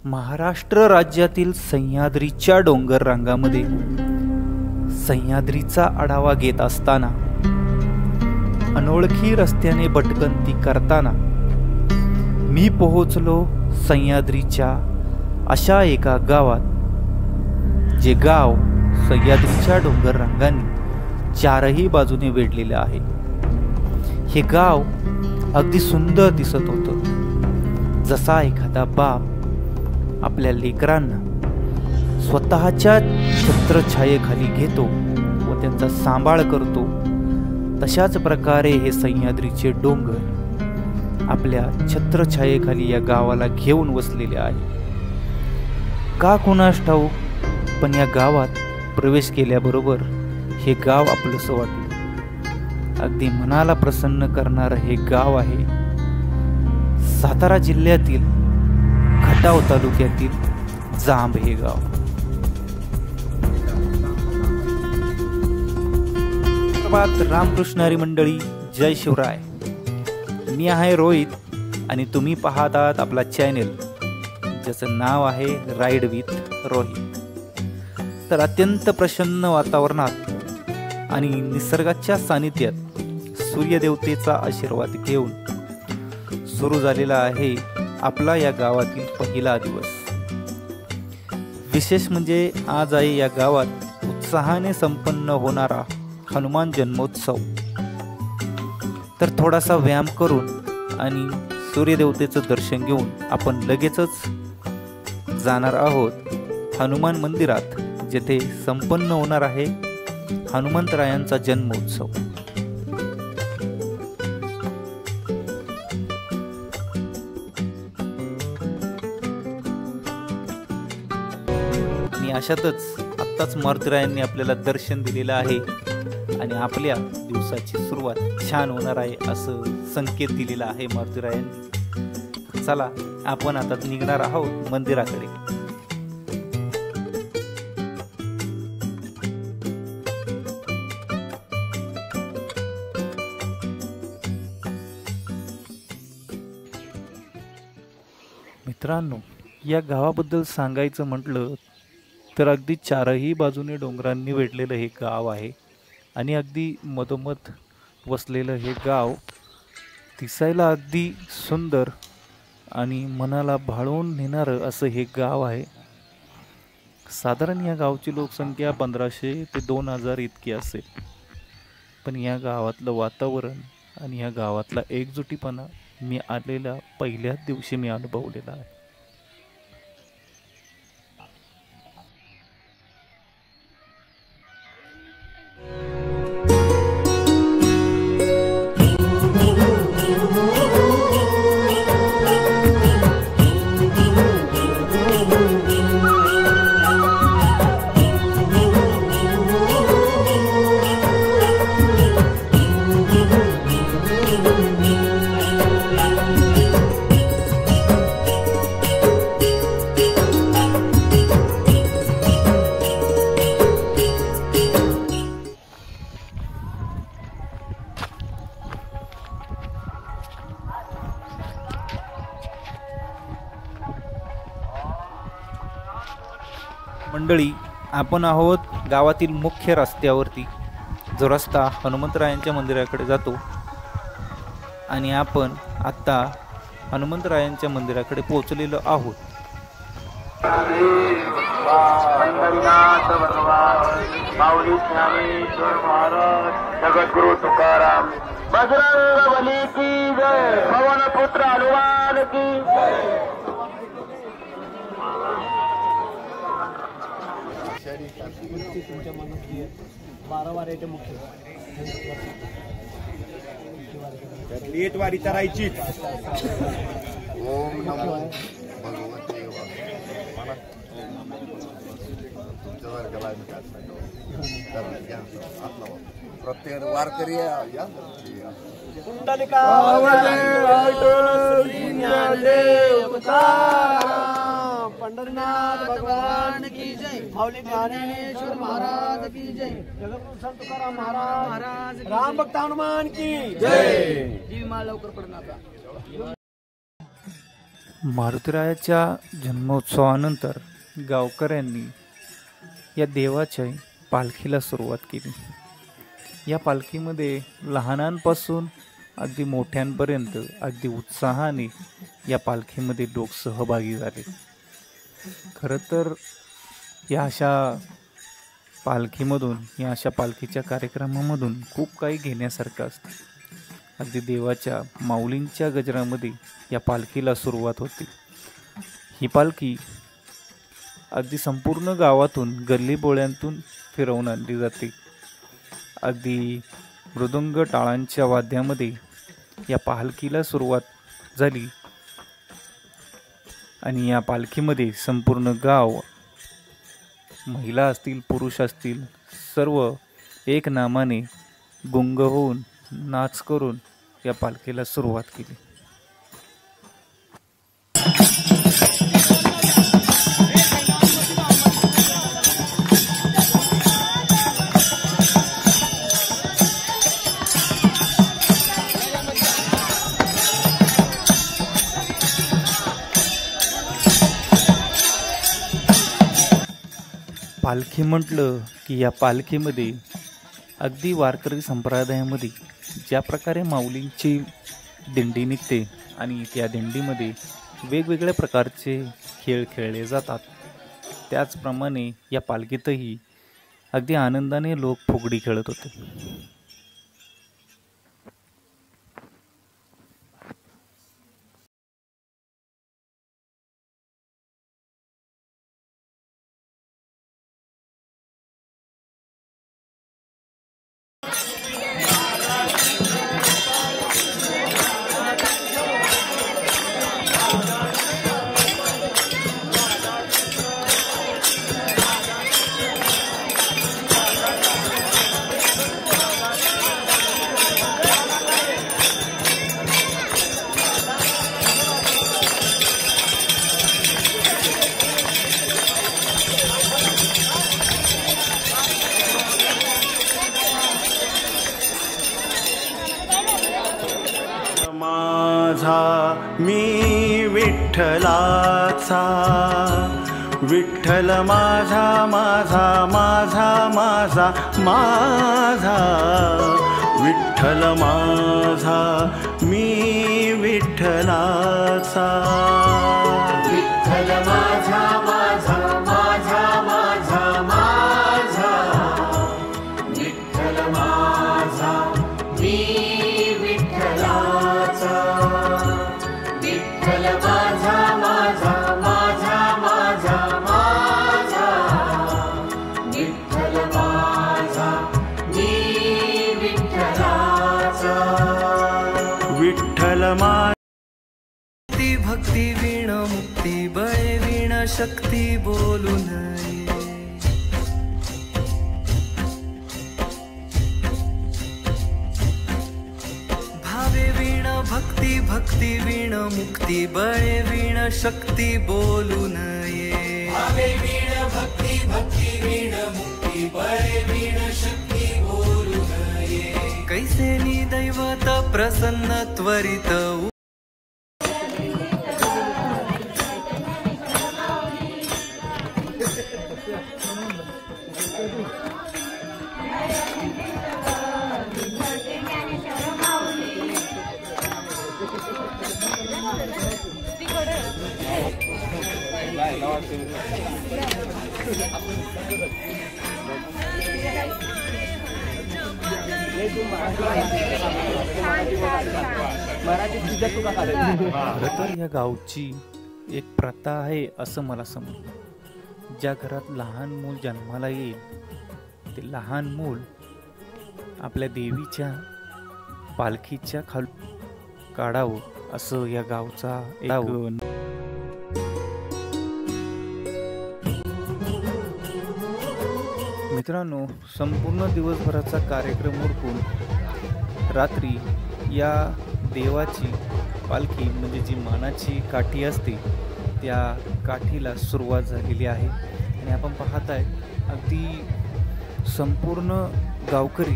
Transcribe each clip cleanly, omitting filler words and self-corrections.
महाराष्ट्र राज्यातील सह्याद्रीच्या डोंगर रांगामध्ये सह्याद्रीचा आढावा घेत असताना, अनोळखी रस्त्याने भटकंती करताना मी पोहोचलो सह्याद्रीच्या अशा एका गावात, जे गाव सह्याद्रीच्या डोंगर रांगांनी चारही बाजूने वेढलेले आहे. हे गाव अगदी सुंदर दिसत होतं, जसा एखादा बाप आपल्या लेकरांना स्वतःच्या छत्रछायेखाली घेतो व त्यांचा सांभाळ करतो, तशाच प्रकारे हे सह्याद्रीचे डोंगर आपल्या छत्रछायेखाली या गावाला घेऊन वसलेले आहे. का कुणास ठाऊक, पण या गावात प्रवेश केल्याबरोबर हे गाव आपलंसं वाटलं. अगदी मनाला प्रसन्न करणारं हे गाव आहे. सातारा जिल्ह्यातील खटाव तालुक्यातील जांब हे गाव. रामकृष्ण हरी मंडळी, जय शिवराय. मी आहे रोहित आणि तुम्ही पाहत आहात आपला चॅनेल, ज्याचं नाव आहे राईड विथ रोहित. तर अत्यंत प्रसन्न वातावरणात आणि निसर्गाच्या सानिध्यात सूर्यदेवतेचा आशीर्वाद घेऊन सुरू झालेला आहे आपला या गावातील पहिला दिवस. विशेष म्हणजे आज आहे या गावात उत्साहाने संपन्न होणारा हनुमान जन्मोत्सव. तर थोडासा व्यायाम करून आणि सूर्यदेवतेचं दर्शन घेऊन आपण लगेचच जाणार आहोत हनुमान मंदिरात, जेथे संपन्न होणार आहे हनुमंतरायांचा जन्मोत्सव. आणि अशातच आत्ताच मारुतीरायांनी आपल्याला दर्शन दिलेलं आहे आणि आपल्या दिवसाची सुरुवात छान होणार आहे असं संकेत दिलेला आहे मारुतीरायांनी. चला, आपण आता निघणार आहोत मंदिराकडे. मित्रांनो, या गावाबद्दल सांगायचं म्हटलं तर अगदी चारही बाजूने डोंगरांनी वेढलेलं हे गाव आहे आणि अगदी मधोमध वसलेलं हे गाव दिसायला अगदी सुंदर आणि मनाला भाळून नेणारं असं हे गाव आहे. साधारण या गावची लोकसंख्या 1500 ते 2000 इतकी असेल. पण या गावातलं वातावरण आणि या गावातला एकजुटीपणा मी आलेल्या पहिल्याच दिवशी मी अनुभवलेला आहे. मंडळी, आपण आहोत गावातील मुख्य रस्त्यावरती, जो रस्ता हनुमंतरायांच्या मंदिराकडे जातो आणि आपण आत्ता हनुमंतरायांच्या मंदिराकडे पोहोचलेलो आहोत. माऊली ज्ञानेश्वर महाराज, जगद्गुरु तुकाराम, बजरंगबली की जय, पवनपुत्र हनुमान की जय. तुमच्या मनातली 12 वाऱ्याचे मुख्य त्यातली एक वारी करायची. ओम नमो भगवते वासुदेवाय. तुमच्या वर्गाला प्रत्येक वारकरी या कुंडलिका श्री ज्ञानदेव तुकाराम, पंढरीनाथ भगवान की जय, माऊली ज्ञानेश्वर महाराज की जय, जगद्गुरु संत तुकाराम महाराज, राम भक्त हनुमान की जय. जी माळ लवकर पडणार. मारुतीरायाच्या जन्मोत्सवानंतर गावकऱ्यांनी या देवाच्या पालखीला सुरुवात केली. या पालखीमध्ये लहानांपासून अगदी मोठ्यांपर्यंत अगदी उत्साहाने या पालखीमध्ये लोक सहभागी झाले. खरं तर या अशा पालखीमधून, या अशा पालखीच्या कार्यक्रमामधून खूप काही घेण्यासारखं असतं. अगदी देवाच्या माऊलींच्या गजरामध्ये या पालखीला सुरुवात होती. ही पालखी अगदी संपूर्ण गावातून, गल्लीबोळ्यांतून फिरवून आणली जाते. अगदी मृदुंग टाळांच्या वाद्यामध्ये या पालखीला सुरुवात झाली आणि या पालखीमध्ये संपूर्ण गाव, महिला असतील, पुरुष असतील, सर्व एक नामाने गुंग होऊन, नाच करून या पालखीला सुरुवात केली. पालखी म्हटलं की या पालखीमध्ये अगदी वारकरी संप्रदायामध्ये ज्या प्रकारे माऊलींची दिंडी निघते आणि त्या दिंडीमध्ये वेगवेगळ्या प्रकारचे खेळ खेळले जातात, त्याचप्रमाणे या पालखीतही अगदी आनंदाने लोक फुगडी खेळत होते. मी विठ्ठलाचा, विठ्ठल माझा माझा माझा माझा माझा, विठ्ठल माझा मी विठ्ठलाचा, विठ्ठल माझा माझा माझा माझा माझा, विठ्ठल माझा मी विठ्ठलाचा, विठ्ठल माझा माझा माझा माझा माझा, विठ्ठल माझा मी विठ्ठलाचा, विठ्ठल माझा. भक्ती वीण मुक्ती बळे वीण शक्ती बोलू नये, भावे वीण भक्ती भक्ती वीण मुक्ती बळे वीण शक्ती बोलू नये, भावे वीण भक्ती भक्ती वीण मुक्ती बळे वीण शक्ती बोलू नये, कैसे नि दैवत प्रसन्न त्वरित खरं तर या गावची एक प्रथा आहे असं मला समजलं. ज्या घरात लहान मूल जन्माला येईल ते लहान मूल आपल्या देवीच्या पालखीच्या खाली काढावं असं या गावचा एक मित्रांनो, संपूर्ण दिवसभराचा कार्यक्रम उरकून रात्री या देवाची पालखी म्हणजे जी मानाची काठी असते त्या काठीला सुरुवात झालेली आहे. आणि आपण पाहत आहे अगदी संपूर्ण गावकरी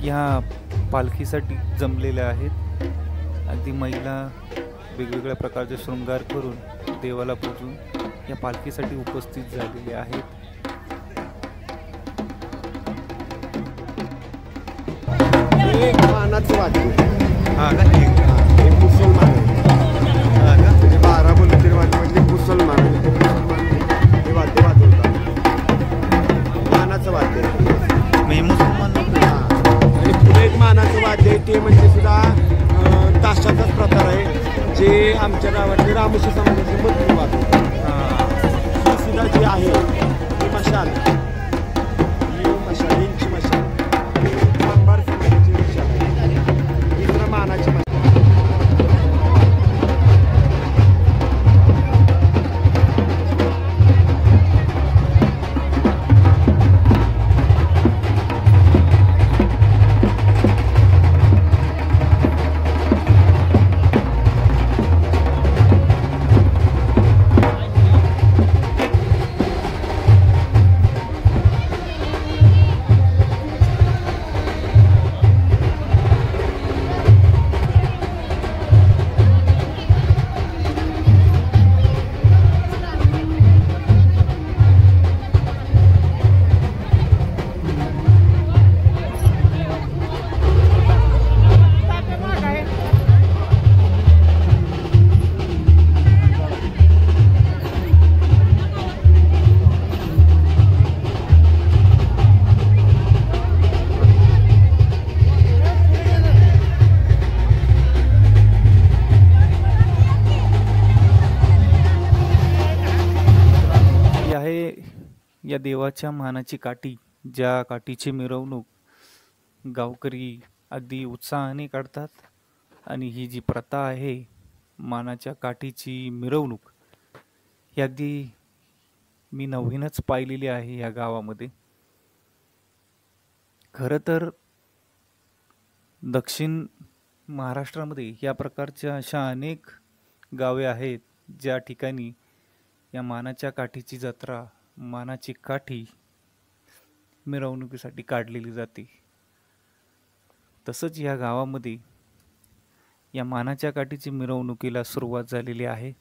ह्या पालखीसाठी जमलेले आहेत. अगदी महिला वेगवेगळ्या प्रकारचे शृंगार करून देवाला पूजून या पालखीसाठी उपस्थित झालेले आहेत. एक मानाचं वाद्य हा का? एक मुसलमान आहे. म्हणजे 12 बोलतील वाद्य म्हणजे मुसलमान हे वाद्य वाजवतात. मानाचं वाद्य मी मुसलमान आणि पुढे एक मानाचं वाद्य आहे ते म्हणजे सुद्धा ताशाचाच प्रकार आहे जे आमच्या गावातले रामोशी समाजाचे मंत्री वाजवतात. ही सुद्धा जी आहे ती मशाल यांची मशाल अंबार समाजाची मशाल आहे. ही सुद्धा मानाची मशाल. या देवाच्या मानाची काठी, ज्या काठीची मिरवणूक गावकरी अगदी उत्साहाने काढतात. आणि ही जी प्रथा आहे मानाच्या काठीची मिरवणूक ही अगदी मी नवीनच पाहिलेली आहे या गावामध्ये. खरं तर दक्षिण महाराष्ट्रामध्ये या प्रकारच्या अशा अनेक गावे आहेत ज्या ठिकाणी या मानाच्या काठीची जत्रा, मानाची काठी मिरवणुकीसाठी काढलेली जाते. तसंच या गावामध्ये या मानाच्या काठीची मिरवणुकीला सुरुवात झालेली आहे.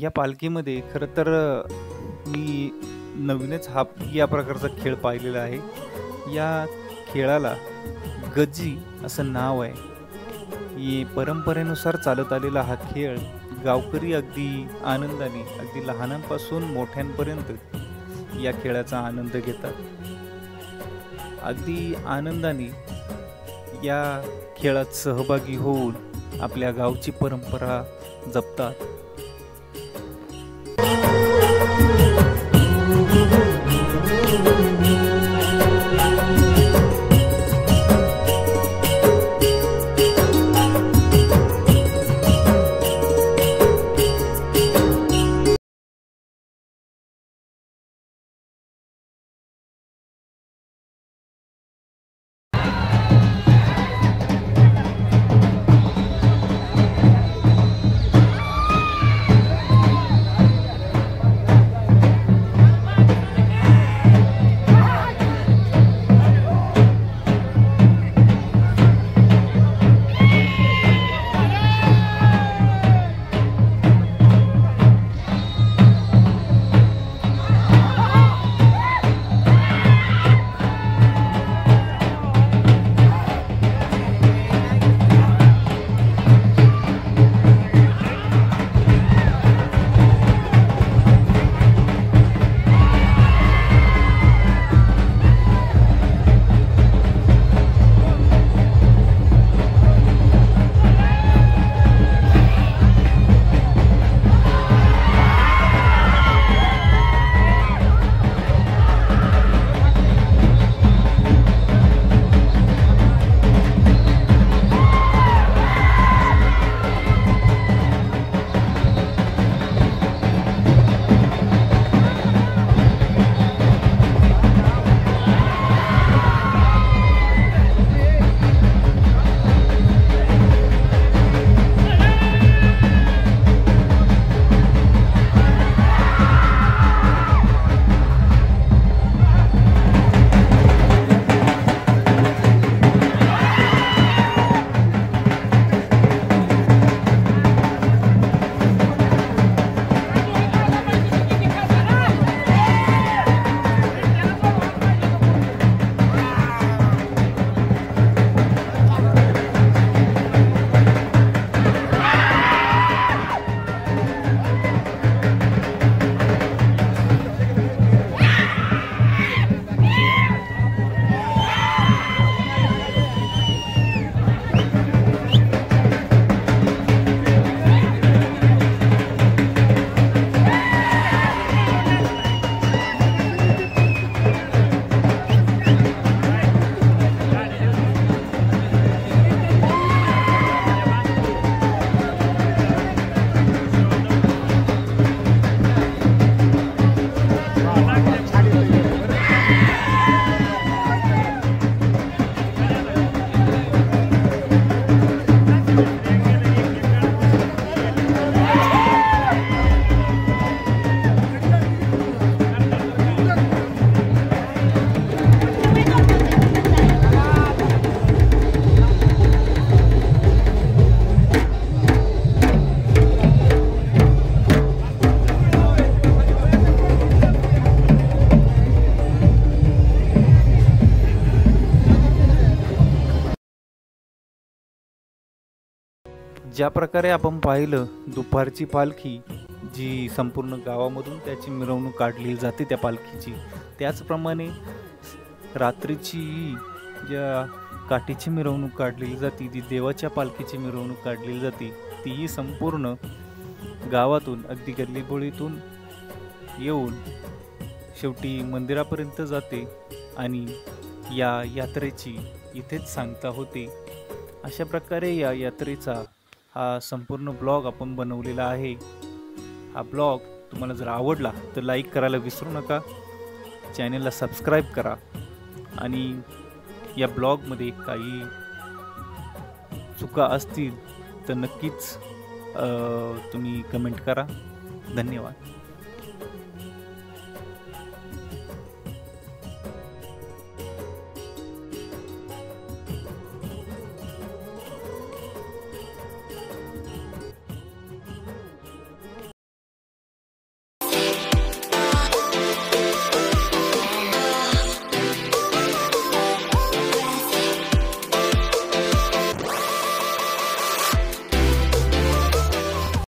या पालखीमध्ये खरं तर मी नवीनच या प्रकारचा खेळ पाहिलेला आहे. या खेळाला गज्जी असं नाव आहे. ही परंपरेनुसार चालत आलेला हा खेळ गावकरी अगदी आनंदाने, अगदी लहानांपासून मोठ्यांपर्यंत या खेळाचा आनंद घेतात. अगदी आनंदाने या खेळात सहभागी होऊन आपल्या गावची परंपरा जपतात. ज्या प्रकारे आपण पाहिलं, दुपारची पालखी जी संपूर्ण गावामधून त्याची मिरवणूक काढली जाते त्या पालखीची, त्याचप्रमाणे रात्रीची ज्या काठीची मिरवणूक काढलेली जाते, जी देवाच्या पालखीची मिरवणूक काढलेली जाते, तीही संपूर्ण गावातून अगदी गल्लीबोळीतून येऊन शेवटी मंदिरापर्यंत जाते आणि या यात्रेची इथेच सांगता होते. अशा प्रकारे या यात्रेचा हा संपूर्ण ब्लॉग आपण बनवलेला आहे. हा ब्लॉग तुम्हाला जर आवडला तर लाईक करायला विसरू नका, चॅनलला सबस्क्राईब करा आणि या ब्लॉगमध्ये काही चुका असतील तर नक्कीच तुम्ही कमेंट करा. धन्यवाद.